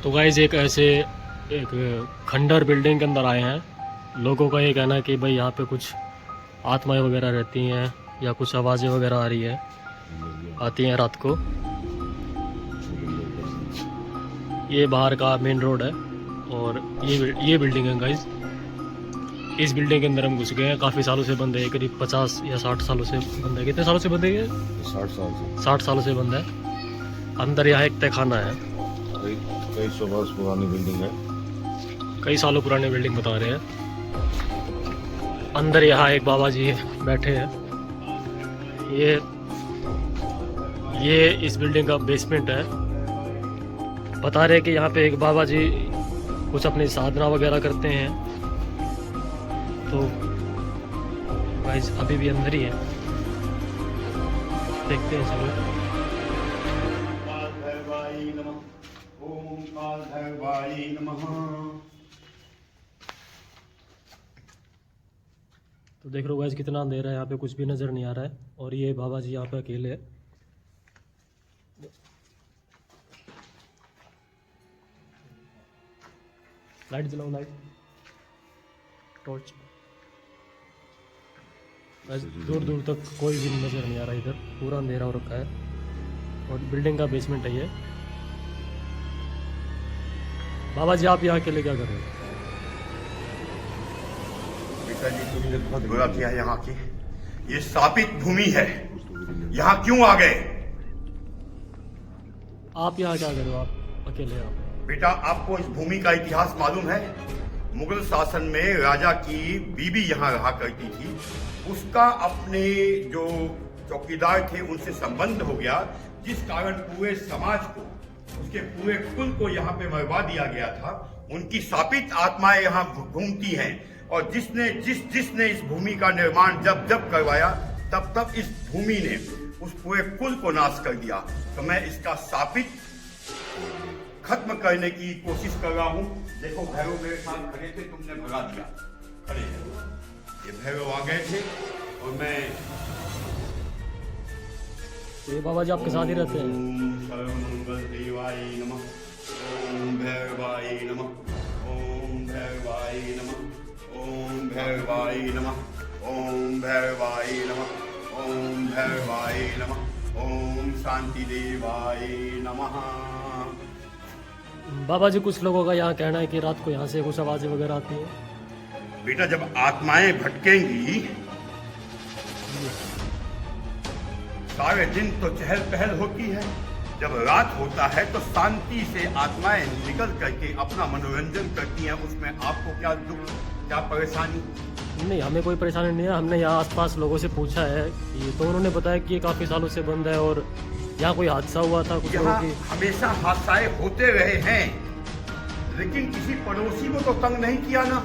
तो गाइस एक खंडर बिल्डिंग के अंदर आए हैं। लोगों का ये कहना है कि भाई यहाँ पे कुछ आत्माएं वगैरह रहती हैं या कुछ आवाज़ें वगैरह आ रही है आती हैं रात को। ये बाहर का मेन रोड है और ये बिल्डिंग है गाइस। इस बिल्डिंग के अंदर हम घुस गए हैं। काफ़ी सालों से बंद है, करीब 50 या 60 सालों से बंद है। कितने सालों से बंद है ये? 60 साल से। 60 सालों से बंद है। अंदर यहाँ एक तहखाना है। कई सौ वर्ष पुरानी बिल्डिंग है। कई सालों पुरानी बिल्डिंग बता रहे हैं। अंदर यहाँ एक बाबा जी बैठे हैं। ये इस बिल्डिंग का बेसमेंट है। बता रहे हैं कि यहाँ पे एक बाबा जी कुछ अपनी साधना वगैरह करते हैं। तो गाइस अभी भी अंदर ही है, देखते हैं चलो। ओम काल भैरवाय नमः। तो देख लो गाइस कितना अंधेरा है, यहाँ पे कुछ भी नज़र नहीं आ रहा है। और ये बाबा जी यहाँ पे अकेले है। लाइट जलाओ, लाइट टॉर्च। दूर दूर तक कोई भी नज़र नहीं आ रहा, इधर पूरा अंधेरा हो रखा है। और बिल्डिंग का बेसमेंट है ये। बाबा जी आप यहाँ अकेले क्या कर रहे हो? बेटा जी तुमने बहुत बुरा किया यहाँ की। ये शापित भूमि है, यहाँ क्यों आ गए? आप यहाँ क्या कर रहे हो? आप अकेले हैं आप? बेटा आपको इस भूमि का इतिहास मालूम है? मुगल शासन में राजा की बीबी यहाँ रहा करती थी। उसका अपने जो चौकीदार थे उनसे संबंध हो गया, जिस कारण पूरे समाज को, उसके पूरे कुल को यहाँ पे मरवा दिया गया था। उनकी शापित आत्माएं यहाँ घूमती हैं और जिसने इस भूमि का निर्माण जब करवाया तब इस भूमि ने उस पूरे कुल को नाश कर दिया। तो मैं इसका शापित खत्म करने की कोशिश कर रहा हूँ। देखो भैरव मेरे साथ खड़े थे, तुमने भगा दिया। खड़े ये भैरव आ गए थे और मैं। तो ये बाबा जी आपके साथ ही रहते हैं? ओम सर्वमंगल देवाय नमः। ओम भैरवाय नमः। ओम भैरवाय नमः। ओम भैरवाय नमः। ओम भैरवाय नमः। ओम भैरवाय नमः। ओम शांति देवाय नमः। बाबा जी कुछ लोगों का यहाँ कहना है कि रात को यहाँ से कुछ आवाज़ें वगैरह आती हैं। बेटा जब आत्माएं भटकेंगी सारे दिन तो चहल पहल होती है, जब रात होता है तो शांति से आत्माएं निकल करके अपना मनोरंजन करती हैं। उसमें आपको क्या दुख, क्या परेशानी? नहीं, हमें कोई परेशानी नहीं है। हमने यहाँ आसपास लोगों से पूछा है कि तो उन्होंने बताया कि ये काफ़ी सालों से बंद है और यहाँ कोई हादसा हुआ था कुछ लोगों यहाँ की। हमेशा हादसाएं होते रहे हैं, लेकिन किसी पड़ोसी को तो तंग नहीं किया ना।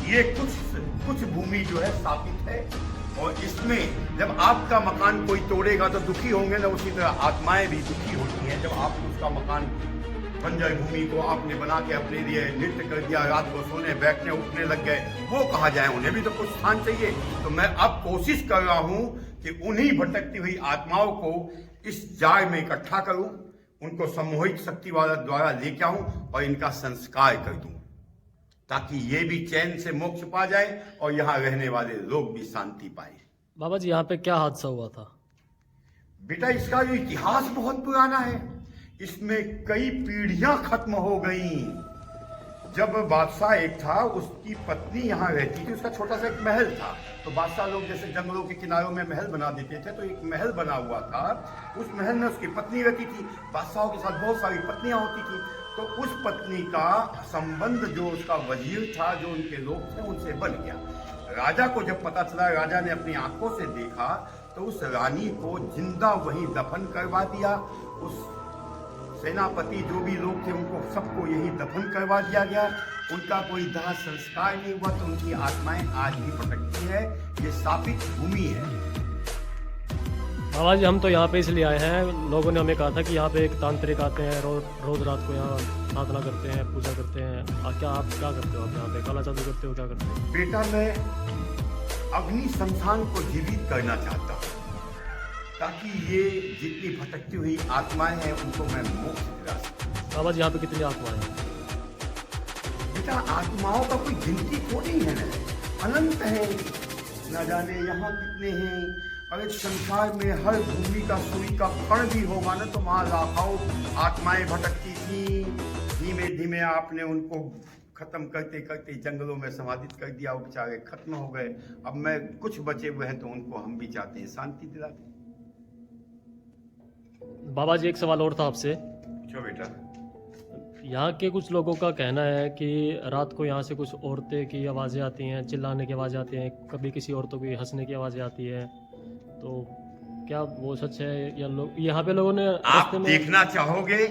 ये कुछ भूमि जो है स्थापित है और इसमें जब आपका मकान कोई तोड़ेगा तो दुखी होंगे ना, उसी तरह आत्माएं भी दुखी होती हैं। जब आप उसका मकान, बंजर भूमि को आपने बना के अपने लिए नृत्य कर दिया, रात को सोने बैठने उठने लग गए, वो कहाँ जाए? उन्हें भी तो कुछ स्थान चाहिए। तो मैं अब कोशिश कर रहा हूँ कि उन्हीं भटकती हुई आत्माओं को इस जाल में इकट्ठा करूं, उनको सम्मोहित शक्ति वाला द्वारा लेके आऊं और इनका संस्कार कर दूं, ताकि ये भी चैन से मोक्ष पा जाए और यहाँ रहने वाले लोग भी शांति पाए। बाबा जी यहाँ पे क्या हादसा हुआ था? बेटा इसका जो इतिहास बहुत पुराना है, इसमें कई पीढ़ियां खत्म हो गई। जब बादशाह एक था, उसकी पत्नी यहाँ रहती थी, उसका छोटा सा एक महल था। तो बादशाह लोग जैसे जंगलों के किनारों में महल बना देते थे, तो एक महल बना हुआ था। उस महल में उसकी पत्नी रहती थी। बादशाहों के साथ बहुत सारी पत्नियां होती थी। तो उस पत्नी का संबंध जो उसका वजीर था, जो उनके लोग थे, उनसे बन गया। राजा को जब पता चला, राजा ने अपनी आंखों से देखा तो उस रानी को जिंदा वहीं दफन करवा दिया। उस सेनापति जो भी लोग थे उनको सबको यही दफन करवा दिया गया। उनका कोई दाह संस्कार नहीं हुआ, तो उनकी आत्माएं आज भी भटकती है। ये शापित भूमि है। बाबा जी हम तो यहाँ पे इसलिए आए हैं, लोगों ने हमें कहा था कि यहाँ पे एक तांत्रिक आते हैं, रोज रात को यहाँ साधना करते हैं, पूजा करते हैं। क्या आप क्या करते हो? आप यहाँ पे काला जादू करते हो? क्या करते हो? बेटा मैं अग्नि संस्थान को जीवित करना चाहता हूँ। ताकि ये जितनी भटकती हुई आत्माएं हैं उनको मैं मोक्ष दिला सकूं। बाबा जी यहाँ पे कितनी आत्माएं हैं? बेटा आत्माओं का कोई गिनती थोड़ी है ना, अनंत है। न जाने यहाँ कितने हैं। अगर संसार में हर भूमि का सुई का कण भी होगा ना तो वहाँ लाखों आत्माएं भटकती थी। धीमे धीमे आपने उनको खत्म करते करते जंगलों में समाधित कर दिया, वो बेचारे खत्म हो गए। अब मैं कुछ बचे हुए हैं तो उनको हम भी चाहते हैं शांति दिला दें। बाबा जी एक सवाल और था आपसे। पूछो बेटा। यहाँ के कुछ लोगों का कहना है कि रात को यहाँ से कुछ औरतें की आवाज़ें आती हैं, चिल्लाने की आवाज़ें आती हैं, कभी किसी औरतों की हंसने की आवाज़ें आती है, तो क्या वो सच है या लोग यहाँ पे लोगों ने आप रास्ते में देखना चाहोगे?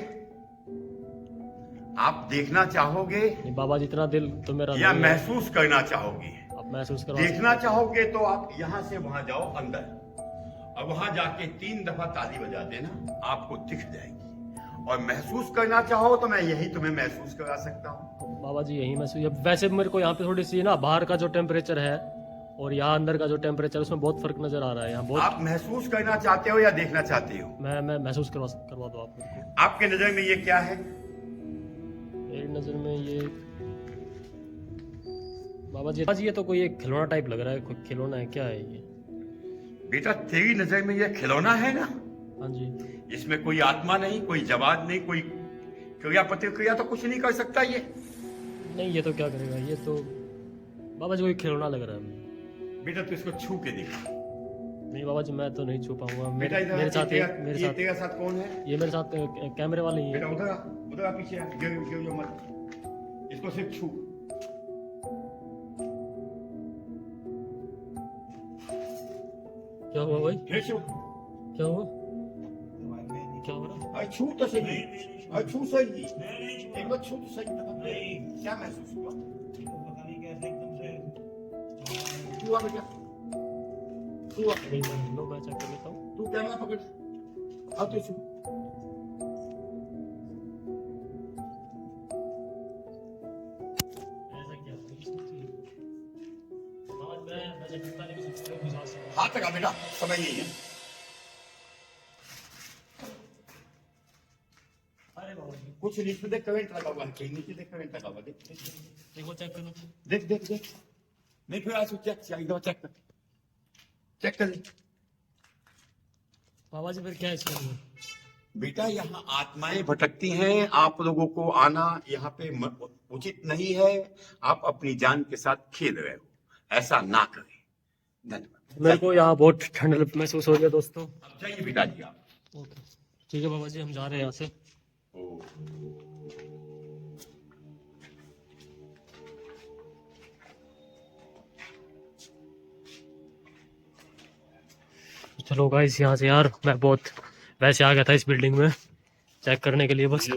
आप देखना चाहोगे नहीं, बाबा जी इतना दिल तो मेरा या नहीं है। महसूस करना चाहोगे? आप महसूस करो। देखना चाहोगे तो आप यहाँ से वहां जाओ अंदर, और वहां जाके 3 दफा ताली बजा देना, आपको दिख जाएगी। और महसूस करना चाहो तो मैं यही तुम्हें महसूस करा सकता हूँ। बाबा जी यही महसूस, वैसे मेरे को यहाँ पे थोड़ी सी ना बाहर का जो टेम्परेचर है और यहाँ अंदर का जो टेम्परेचर उसमें बहुत फर्क नजर आ रहा है। यहाँ बहुत आप महसूस करना चाहते हो या देखना चाहते हो? मैं महसूस करवा दो आप मेरे को। आपके नजर में ये क्या है? मेरी नजर में ये बाबा जी ये तो कोई एक खिलौना टाइप लग रहा है। कोई खिलौना है, क्या है ये? बेटा तेरी नजर में ये खिलौना है ना? हाँ जी। इसमें कोई आत्मा नहीं, कोई जवाब नहीं, कोई क्रिया प्रतिक्रिया तो कुछ नहीं कर सकता ये। नहीं ये तो क्या करेगा, ये तो बाबा जी कोई खिलौना लग रहा है। बेटा तू इसको छू के देख। नहीं बाबा जी मैं तो नहीं छू पाऊंगा। बेटा इधर मेरे साथ ये तेरा साथ कौन है? ये मेरे साथ कैमरे वाले ही है। बेटा उधर आ पीछे आ, गिर जो मत, इसको सिर्फ छू। क्या हुआ भाई? फिर छू। क्या हुआ? क्या हो रहा? अरे छू तो सही, अरे छू सही, एक बार छू तो सही। क्या महसूस हुआ? छुआ बेटा, छुआ। लो मैं चेक कर लेता हूँ। तू कैमरा पकड़, अब तो छू। हाथ लगा बेटा, समय नहीं है। अरे बाबा जी कुछ नीचे देख, करंट लगा हुआ है। नीचे देख, करंट लगा हुआ है। देख देखो चेक करो। देख देख देख। नहीं फिर आज चेक चेक कर, चेक कर। बाबा जी फिर क्या है इसके अंदर? बेटा यहाँ आत्माएं भटकती हैं, आप लोगों को आना यहाँ पे उचित नहीं है। आप अपनी जान के साथ खेल रहे हो, ऐसा ना करें। धन्यवाद। मेरे को यहाँ बहुत ठंड महसूस हो रही है दोस्तों। अब जाइए बेटा जी आप। ओके ठीक है बाबा जी, हम जा रहे हैं यहाँ से। चलो गाइस यहाँ से यार मैं बहुत वैसे आ गया था इस बिल्डिंग में चेक करने के लिए बस।